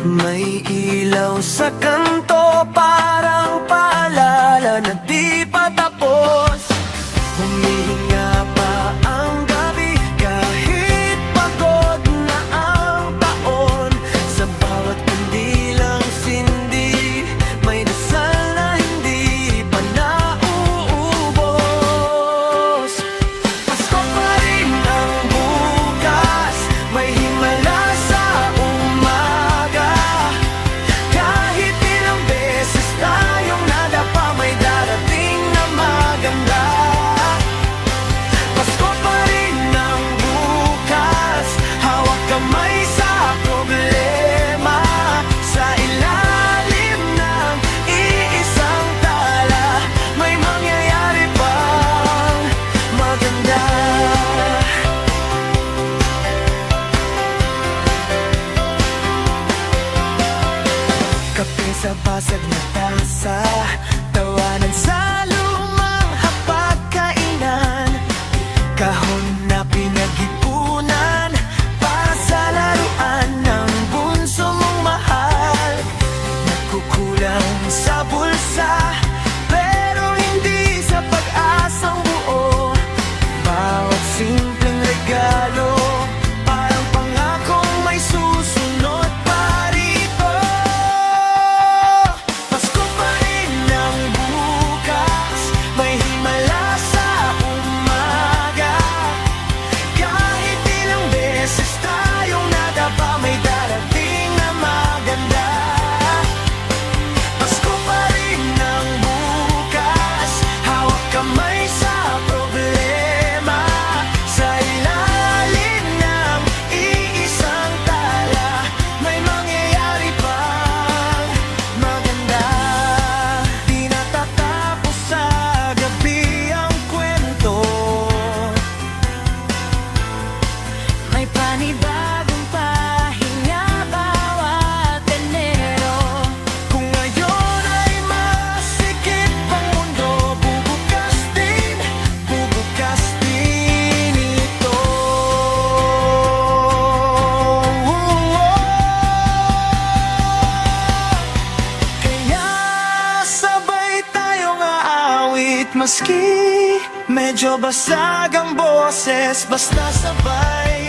May ilaw sa kanto, parang paalala na di pa tapos. Humihinga pa ang gabi kahit pagod na ang taon. Sa bawat kandilang sindi, may dasal na hindi pa nauubos. Pasko pa rin ang bukas, may himala sa umaga. Kahit ilang beses tayong nadapa, may darating na maganda. Pasko pa rin ang bukas, hawak kamay sa problema. Sa ilalim ng iisang tala, may mangyayari pang maganda. Kape sa basag na tasa, tawanan sa lumang hapagkainan. Kahon na pinag-ipunan para sa laruan ng bunso mong mahal. Nagkukulang sa bulsa, pero hindi sa pag-asang buo. Bawat simpleng regalo, parang pangakong may susunod pa rito. Pasko pa rin ang bukas, may himala sa umaga. Kahit ilang beses tayong nadapa, may darating na maganda. Pasko pa rin ang bukas, hawak kamay sa problema. Sa ilalim ng iisang tala, may mangyayari pang maganda. Di natatapos sa gabi ang kwento, may panibagong pahinga bawat Enero. Kung ngayon ay masikip ang mundo, bubukas din ito. Kaya sabay tayong aawit, maski medyo basag ang boses, basta sabay